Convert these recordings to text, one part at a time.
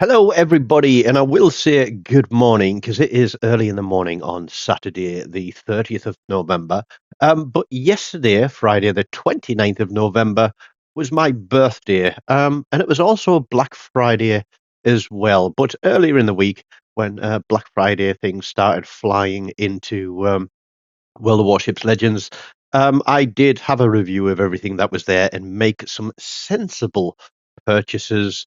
Hello, everybody, and I will say good morning because it is early in the morning on Saturday, the 30th of November. But yesterday, Friday, the 29th of November, was my birthday, and it was also Black Friday as well. But earlier in the week, when Black Friday things started flying into World of Warships Legends, I did have a review of everything that was there and make some sensible purchases,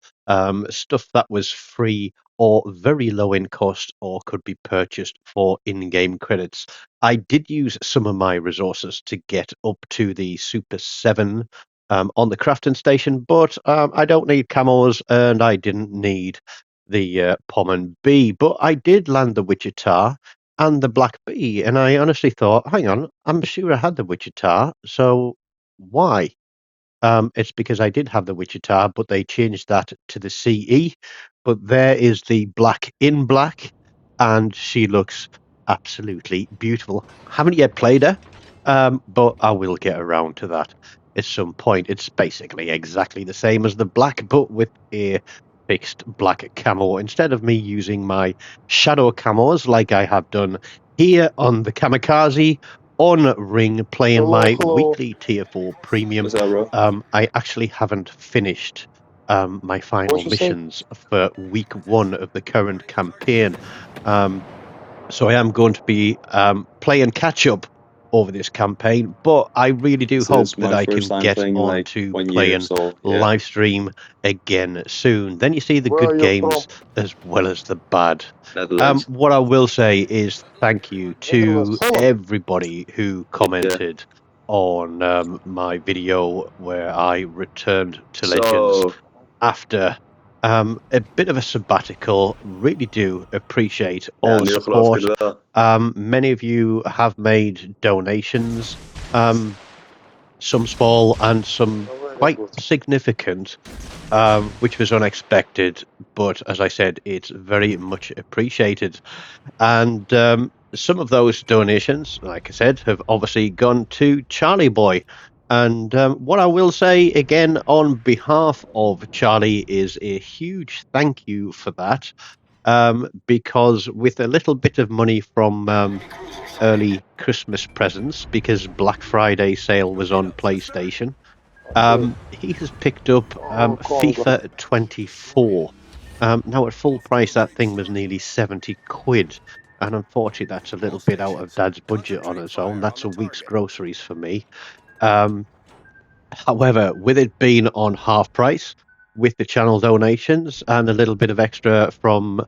stuff that was free or very low in cost or could be purchased for in-game credits. I did use some of my resources to get up to the Super 7 on the crafting station, but I don't need camos and I didn't need the Pommon B, but I did land the Wichita and the Black Bee, and I honestly thought, hang on, I'm sure I had the Wichita, so why? It's because I did have the Wichita, but they changed that to the CE. But there is the Black in Black, and she looks absolutely beautiful. Haven't yet played her, but I will get around to that at some point. It's basically exactly the same as the Black, but with a fixed black camo. Instead of me using my shadow camos like I have done here on the Kamikaze, on Ring, playing Hello, my hello. weekly Tier 4 premium. What's up, bro? I actually haven't finished my final What you say? missions for week 1 of the current campaign. So I am going to be playing catch up over this campaign, but I really do This hope is that my I can first time get playing in on like to 1 year, playing so yeah. live stream again soon. Then you see the Where are good you games as well as the bad. Netherlands. What I will say is thank you to Netherlands, hello. everybody who commented on my video where I returned to Legends So after a bit of a sabbatical. Really do appreciate all ja, the nu geloof ik support. het wel. Many of you have made donations, some small and some Oh, very quite good. significant, which was unexpected. But as I said, it's very much appreciated. And some of those donations, like I said, have obviously gone to Charlie Boy. And what I will say again on behalf of Charlie is a huge thank you for that. Because with a little bit of money from early Christmas presents, because Black Friday sale was on PlayStation, Okay. he has picked up Congo. FIFA 24. Now, at full price, that thing was nearly 70 quid. And unfortunately, that's a little bit out of Dad's budget on its own. That's a week's groceries for me. Um, However, with it being on half price, with the channel donations and a little bit of extra from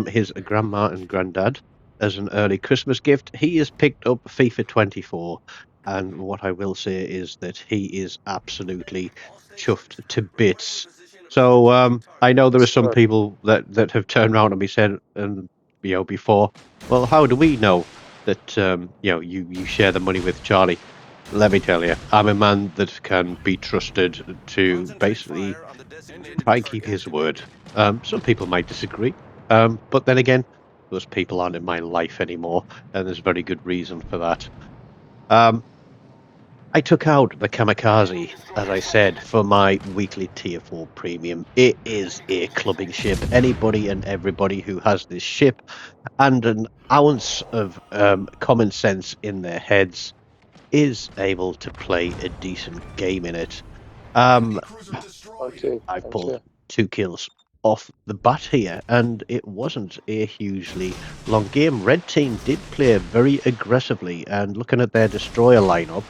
his grandma and granddad as an early Christmas gift, he has picked up FIFA 24. And what I will say is that he is absolutely chuffed to bits. So I know there are some people that have turned around and me said, and before, well, how do we know that you share the money with Charlie? Let me tell you, I'm a man that can be trusted to basically try and keep his word. Some people might disagree, but then again, those people aren't in my life anymore, and there's very good reason for that. I took out the Kamikaze, as I said, for my weekly Tier 4 premium. It is a clubbing ship. Anybody and everybody who has this ship and an ounce of common sense in their heads is able to play a decent game in it. Okay. I pulled Okay. 2 kills off the bat here, and it wasn't a hugely long game. Red team did play very aggressively, and looking at their destroyer lineup,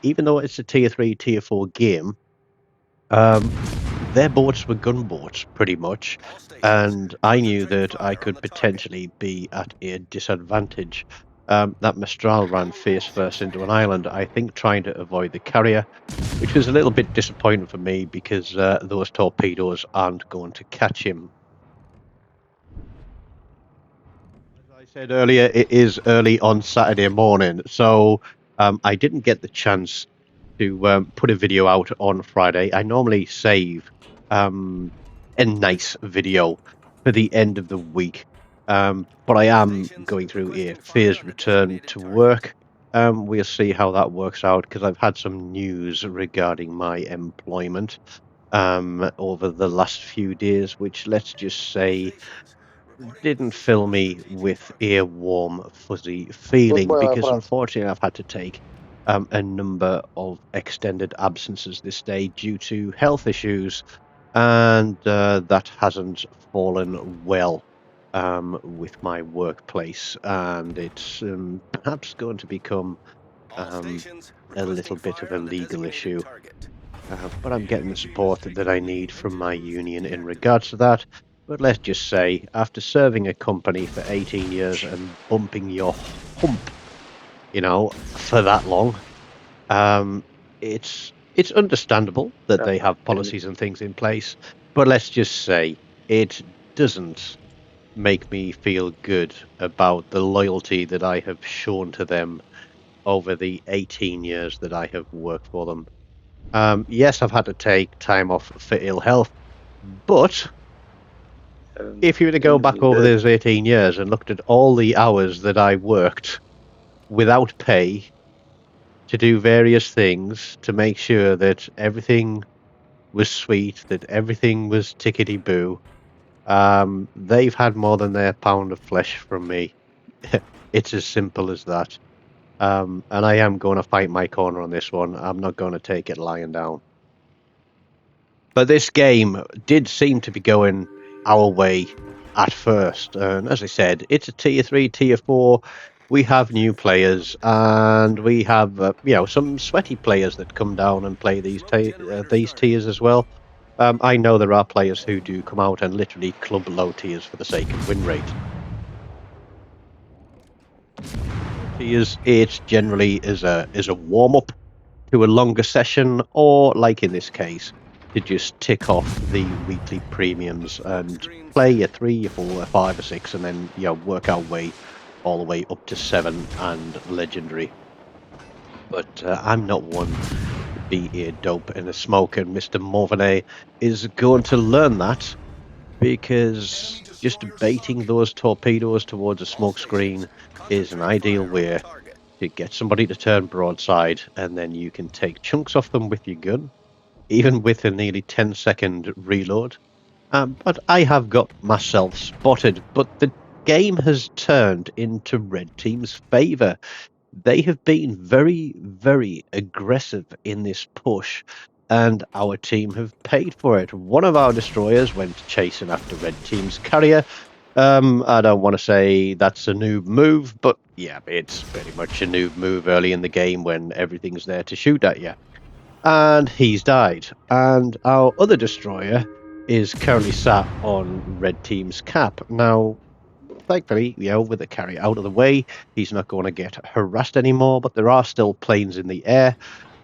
even though it's a tier 3, tier 4 game, their boats were gunboats pretty much, and I knew that I could potentially be at a disadvantage. That Mistral ran face first into an island, I think trying to avoid the carrier, which was a little bit disappointing for me because those torpedoes aren't going to catch him. As I said earlier, it is early on Saturday morning, so I didn't get the chance to put a video out on Friday. I normally save a nice video for the end of the week, but I am going through a phased return to work. We'll see how that works out because I've had some news regarding my employment. over the last few days, which, let's just say, didn't fill me with a warm, fuzzy feeling, Goodbye, my because friend. unfortunately I've had to take a number of extended absences this day due to health issues, and that hasn't fallen well with my workplace, and it's perhaps going to become a little bit of a legal issue. But I'm getting the support that I need from my union in regards to that. But let's just say, after serving a company for 18 years and bumping your hump, for that long, um, it's understandable that they have policies and things in place. But let's just say it doesn't make me feel good about the loyalty that I have shown to them over the 18 years that I have worked for them. Yes, I've had to take time off for ill health, but if you were to go back over those 18 years and looked at all the hours that I worked without pay to do various things to make sure that everything was sweet, that everything was tickety boo, they've had more than their pound of flesh from me. It's as simple as that. And I am going to fight my corner on this one. I'm not going to take it lying down. But this game did seem to be going our way at first. And as I said, it's a tier 3, tier 4. We have new players, and we have some sweaty players that come down and play these tiers as well. I know there are players who do come out and literally club low tiers for the sake of win rate. Tiers 8 generally is a warm up to a longer session, or like in this case, to just tick off the weekly premiums and play your 3, your 4, your 5, or 6, and then work our way all the way up to 7 and legendary. But I'm not one to be a dope and a smoke, and Mr. Morvenet is going to learn that, because just baiting those torpedoes towards a smoke screen is an ideal way to get somebody to turn broadside, and then you can take chunks off them with your gun, even with a nearly 10-second reload. But I have got myself spotted, but the game has turned into Red Team's favour. They have been very, very aggressive in this push, and our team have paid for it. One of our destroyers went chasing after Red Team's carrier. I don't want to say that's a noob move, but yeah, it's pretty much a noob move early in the game when everything's there to shoot at you. And he's died. And our other destroyer is currently sat on Red Team's cap. Now, thankfully, with the carrier out of the way, he's not going to get harassed anymore, but there are still planes in the air.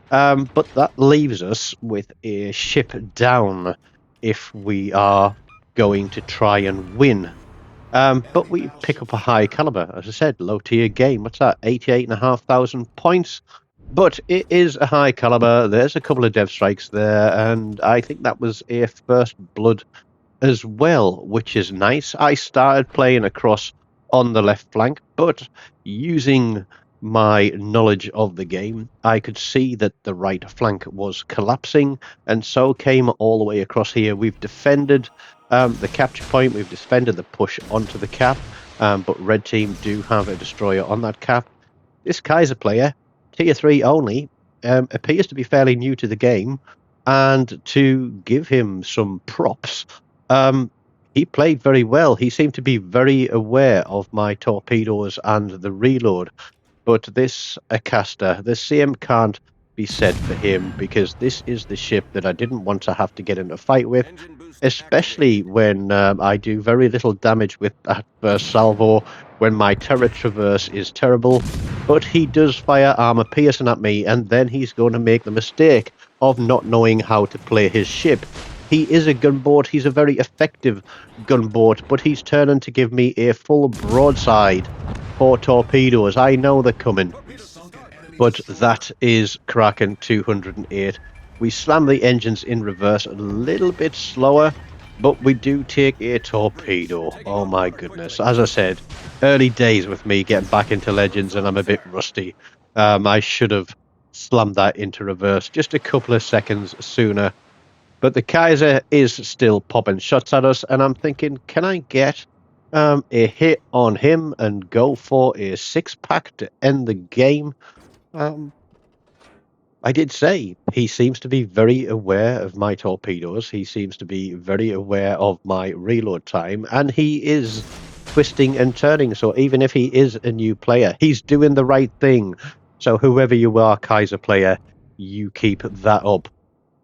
But that leaves us with a ship down if we are going to try and win. But we pick up a high caliber, as I said, low tier game. What's that? 88,500 points. But it is a high caliber. There's a couple of dev strikes there, and I think that was a first blood as well, which is nice. I started playing across on the left flank, but using my knowledge of the game, I could see that the right flank was collapsing, and so came all the way across here. We've defended the capture point, we've defended the push onto the cap, but Red Team do have a destroyer on that cap. This Kaiser player, tier 3 only, appears to be fairly new to the game, and to give him some props, he played very well. He seemed to be very aware of my torpedoes and the reload. But this Acasta, the same can't be said for him, because this is the ship that I didn't want to have to get in a fight with, especially when I do very little damage with that first salvo, when my turret traverse is terrible. But he does fire armor piercing at me, and then he's going to make the mistake of not knowing how to play his ship. He is a gunboat, he's a very effective gunboat, but he's turning to give me a full broadside for torpedoes. I know they're coming, but that is Kraken 208. We slam the engines in reverse a little bit slower, but we do take a torpedo. Oh my goodness. As I said, early days with me getting back into Legends, and I'm a bit rusty. I should have slammed that into reverse just a couple of seconds sooner. But the Kaiser is still popping shots at us, and I'm thinking, can I get a hit on him and go for a 6-pack to end the game? Um, I did say he seems to be very aware of my torpedoes. He seems to be very aware of my reload time, and he is twisting and turning. So even if he is a new player, he's doing the right thing. So whoever you are, Kaiser player, you keep that up.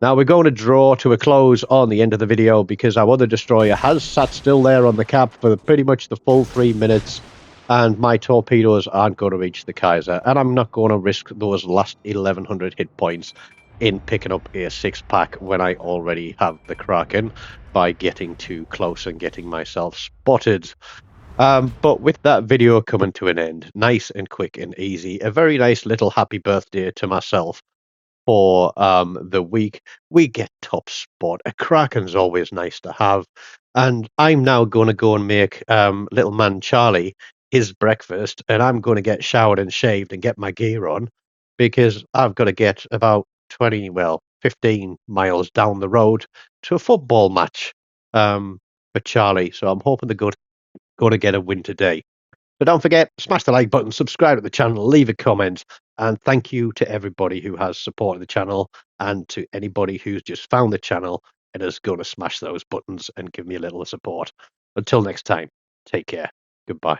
Now we're going to draw to a close on the end of the video because our other destroyer has sat still there on the cap for pretty much the full 3 minutes, and my torpedoes aren't going to reach the Kaiser, and I'm not going to risk those last 1100 hit points in picking up a 6-pack when I already have the Kraken by getting too close and getting myself spotted. But with that video coming to an end, nice and quick and easy, a very nice little happy birthday to myself for the week. We get top spot. A Kraken's always nice to have. And I'm now going to go and make little man Charlie his breakfast, and I'm going to get showered and shaved and get my gear on because I've got to get about 20, well, 15 miles down the road to a football match for Charlie. So I'm hoping the going to get a win today. But don't forget, smash the like button, subscribe to the channel, leave a comment, and thank you to everybody who has supported the channel and to anybody who's just found the channel and is going to smash those buttons and give me a little support. Until next time, take care. Goodbye.